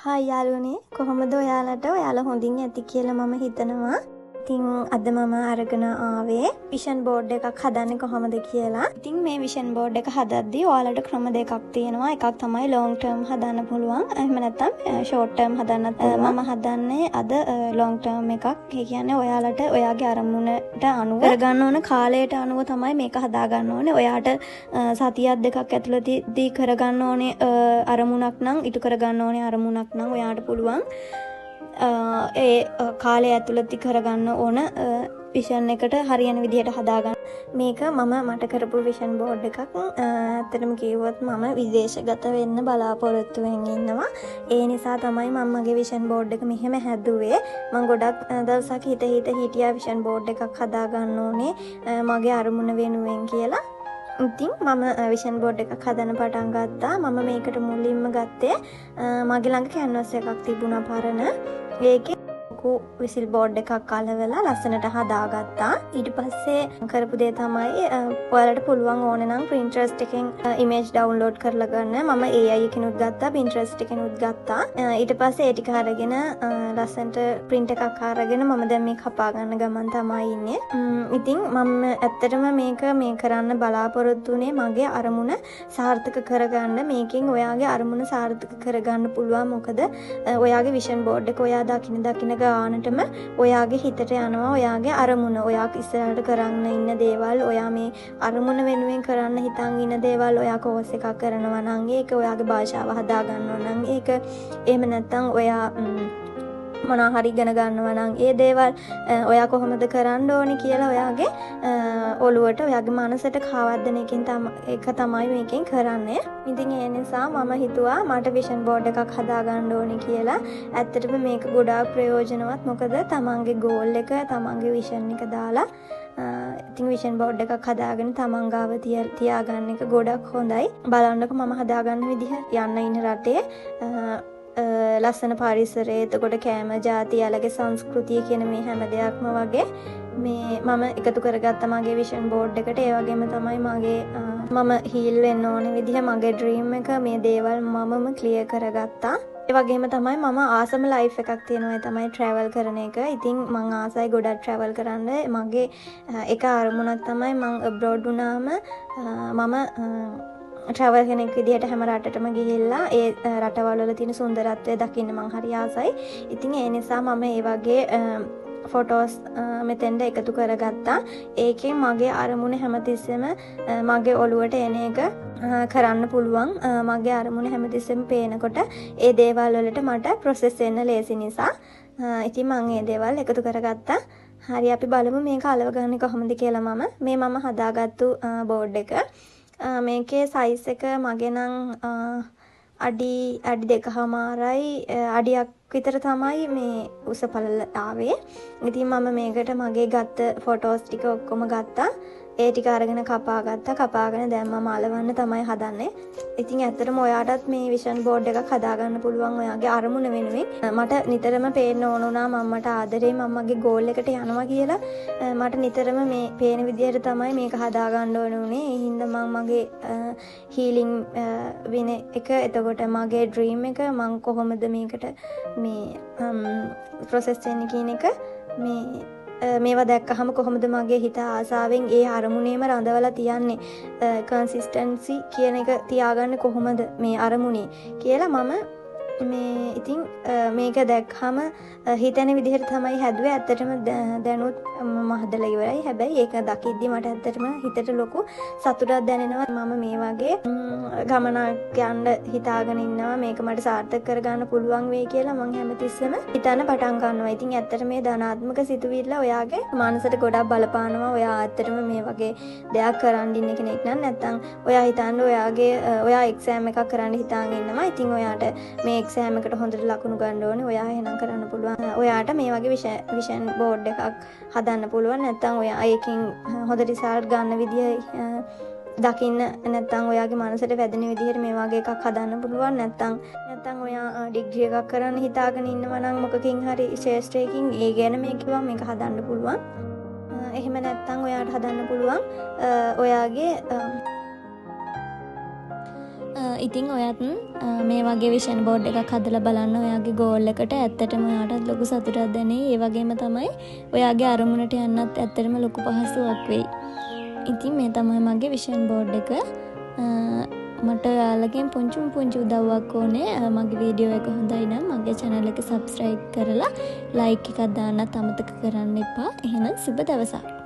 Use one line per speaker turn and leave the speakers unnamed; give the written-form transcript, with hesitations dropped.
Hi යාළුවනේ කොහොමද ඔයාලා හොඳින් ඇති කියලා මම හිතනවා. ඉතින් අද මම අරගෙන ආවේ විෂන් බෝඩ් එකක් හදන්නේ කොහොමද කියලා. ඉතින් මේ විෂන් බෝඩ් එක හදද්දී ඔයාලට ක්‍රම දෙකක් තියෙනවා. එකක් තමයි ලොන්ග් ටර්ම් හදන්න පුළුවන්. එහෙම නැත්නම් ෂෝට් ටර්ම් හදන්නත් පුළුවන්. මම හදන්නේ අද ලොන්ග් ටර්ම් එකක්. ඒ කියන්නේ ඔයාලට ඔයාගේ අරමුණට අනුව කරගන්න ඕන කාලයට අනුව තමයි මේක හදා ගන්න ඕනේ. ඔයාට සතියක් දෙකක් ඇතුළතදී කරගන්න ඕනේ අරමුණක් නම් ඉටු කරගන්න ඕනේ අරමුණක් නම් ඔයාට පුළුවන් ඒ කාලය ඇතුළතදී කරගන්න ඕන විෂන් එකට හරියන විදිහට හදාගන්න. මේක මට කරපු විෂන් බෝඩ් එකක්. ඇත්තටම කිව්වොත් මම විදේශගත වෙන්න බලාපොරොත්තු වෙමින් ඉන්නවා. ඒ නිසා තමයි මම මගේ විෂන් බෝඩ් එක මෙහෙම හැදුවේ. මම ගොඩක් දවසක් හිටියා විෂන් බෝඩ් එකක් හදාගන්න ඕනේ මගේ අරමුණ වෙනුවෙන් කියලා. ඉතින් මම විෂන් බෝඩ් එකක් හදන්න පටන් ගත්තා. මම මේකට මුලින්ම ගත්තේ මගේ ළඟ කැන්වස් එකක් තිබුණා පරණ. ඒකේ විසිල් බෝඩ් එකක් අලවලා ලස්සනට හදාගත්තා. ඊට පස්සේ කරපු දේ තමයි ඔයාලට පුළුවන් ඕනේ නම් Pinterest එකෙන් ඉමේජ් ඩවුන්ලෝඩ් කරලා ගන්න. මම AI එකෙනුත් ගත්තා, Pinterest එකෙනුත් ගත්තා. ඊට පස්සේ ඒ ටික අරගෙන ලස්සනට print එකක් අරගෙන මම දැන් මේ කපා ගන්න ගමන් තමයි ඉන්නේ. ඉතින් මම ඇත්තටම මේ කරන්න බලාපොරොත්තු වෙන්නේ මගේ අරමුණ සාර්ථක කරගන්න. මේකෙන් ඔයාගේ අරමුණ සාර්ථක කරගන්න පුළුවන්. මොකද ඔයාගේ විෂන් බෝඩ් එක ඔයා දකින්න ගානටම ඔයාගේ හිතට යනවා ඔයාගේ අරමුණ. ඔයා ඉස්සරහට කරන්න ඉන්න දේවල්, ඔයා මේ අරමුණ වෙනුවෙන් කරන්න හිතන් ඉන්න දේවල්, ඔයා කෝස් එකක් කරනවා නම් ඒක, ඔයාගේ භාෂාව හදා ගන්නවා නම් ඒක, එහෙම නැත්නම් ඔයා මොනවා හරි ඉගෙන ගන්නවා නම් ඒ දේවල් ඔයා කොහොමද කරන්න ඕනේ කියලා ඔයාගේ ඔළුවට, ඔයාගේ මනසට කාවද්දන එක තමයි මේකෙන් කරන්නේ. ඉතින් ඒ නිසා මම හිතුවා මට විෂන් බෝඩ් එකක් හදා ගන්න ඕනේ කියලා. ඇත්තටම මේක ගොඩාක් ප්‍රයෝජනවත්. මොකද තමන්ගේ ගෝල් එක, තමන්ගේ විෂන් එක දාලා ඉතින් විෂන් බෝඩ් එකක් හදාගෙන තමන් ගාව තියාගන්න එක ගොඩක් හොඳයි. බලන්නකො මම හදාගන්න විදිහ. යන්න ඉන්න රටේ ලස්සන පරිසරය, එතකොට කෑම ජාති, යාළගේ සංස්කෘතිය කියන මේ හැම දෙයක්ම වගේ මේ මම එකතු කරගත්ත මගේ විෂන් බෝඩ් එකට. ඒ වගේම තමයි මම හීල් වෙන්න ඕන විදිහ, මගේ ඩ්‍රීම් එක, මේ දේවල් මමම ක්ලියර් කරගත්තා. ඒ වගේම තමයි මම ආසම ලයිෆ් එකක් තියෙනවා. ඒ තමයි ට්‍රැවල් කරන එක. ඉතින් මම ආසයි ගොඩක් ට්‍රැවල් කරන්න. මගේ එක අරමුණක් තමයි මම අබ්‍රෝඩ් වුණාම මම ට්‍රැවල් කෙනෙක් විදිහට හැම රටටම ගිහිල්ලා ඒ රටවල් වල තියෙන සුන්දරත්වය දකින්න මං හරි ආසයි. ඉතින් ඒ නිසා මම ඒ වගේ ෆොටෝස් මෙතෙන්ට එකතු කරගත්තා. ඒකෙන් මගේ අරමුණ හැමතිස්සෙම මගේ ඔළුවට එන එක කරන්න පුළුවන්. මගේ අරමුණ හැමතිස්සෙම පේනකොට ඒ දේවල් වලට මට ප්‍රොසෙස් වෙන්න ලේසි නිසා ඉතින් මම ඒ දේවල් එකතු කරගත්තා. හරි, අපි බලමු මේක අලව ගන්න කොහොමද කියලා. මම හදාගත්තු බෝඩ් එක. මේකේ සයිස් එක මගේ නම් අඩි 2.5යි අඩියක් විතර තමයි මේ උස පළල ආවේ. ඉතින් මම මේකට මගේ ගත්ත ෆොටෝස් ටික ඔක්කොම ගත්තා. ඒ ටික අරගෙන කපාගෙන දැන් මම අලවන්න තමයි හදන්නේ. ඉතින් ඇත්තටම ඔයාටත් මේ විෂන් බෝඩ් එකක් හදාගන්න පුළුවන් ඔයාගේ අරමුණ වෙනුවෙන්. මට නිතරම පේන්න ඕන වුණා මමට ආදරේ මගේ ගෝල් එකට යනවා කියලා. මට නිතරම මේ පේන විදිහට තමයි මේක හදාගන්න ඕන උනේ. ඒ හින්දා මම මගේ හීලින් වෙන එක, එතකොට මගේ ඩ්‍රීම් එක, මම කොහොමද මේකට මේ ප්‍රොසෙස් වෙන්නේ කියන එක, මේවා දැක්කහම කොහොමද මගේ හිත ආසාවෙන් ඒ අරමුණේම රඳවලා තියන්නේ, කන්සිස්ටන්සි කියන එක තියාගන්න කොහොමද මේ අරමුණේ කියලා මම ඉතින් මේක දැක්කම හිතෙන විදිහට තමයි හැදුවේ. ඇත්තටම දැනුත් මම හදලා ඉවරයි. හැබැයි ඒක දකිද්දි මට ඇත්තටම හිතට ලොකු සතුටක් දැනෙනවා. මම මේ වගේ ගමනක් යන්න හිතාගෙන ඉන්නවා. මේක මට සාර්ථක කරගන්න පුළුවන් වෙයි කියලා මම හැමතිස්සෙම හිතන්න පටන් ගන්නවා. ඉතින් ඇත්තට මේ ධනාත්මක සිතුවිල්ල ඔයාගේ මනසට ගොඩක් බලපානවා. ඔයා ඇත්තටම මේ වගේ දෙයක් කරන් ඉන්න කෙනෙක් නම් නැත්තම් ඔයා හිතන්නේ ඔයා එක්සෑම් එකක් කරන්න හිතාගෙන ඉන්නවා. ඉතින් ඔයාට මේ එක්සෑම් එකට හොඳට ලකුණු ගන්න ඕනේ. ඔයා එහෙනම් කරන්න පුළුවන්. ඔයාට මේ වගේ විෂන් බෝඩ් එකක් හදන්න පුළුවන්. නැත්තම් ඔයා ඒකෙන් හොඳ රිසල්ට් ගන්න විදිය දකින්න, නැත්තම් ඔයාගේ මනසට වැදෙන විදිහට මේ වගේ එකක් හදන්න පුළුවන්. නැත්තම් ඔයා ඩිග්‍රී එකක් කරන්න හිතාගෙන ඉන්නවා නම් මොකකින් හරි ශාස්ත්‍රයකින් ඒ ගැන මේක හදන්න පුළුවන්. එහෙම නැත්තම් ඔයාට හදන්න පුළුවන් ඔයාගේ ඉතින් ඔයත් මේ වගේ විෂන් බෝඩ් එකක් හදලා බලන්න ඔයාගේ ගෝල් එකට ඇත්තටම ඔයාටත් ලොකු සතුටක් දැනෙයි. ඒ වගේම තමයි ඔයාගේ අරමුණට යන්නත් ඇත්තටම ලොකු පහසුවක් වෙයි. ඉතින් මේ තමයි මගේ විෂන් බෝඩ් එක. මට ඔයාලගෙන් පුංචි උදව්වක් ඕනේ. මගේ වීඩියෝ එක හොඳයි නම් මගේ channel එක subscribe කරලා like එකක් දාන්නත් අමතක කරන්න එපා. එහෙනම් සුබ දවසක්.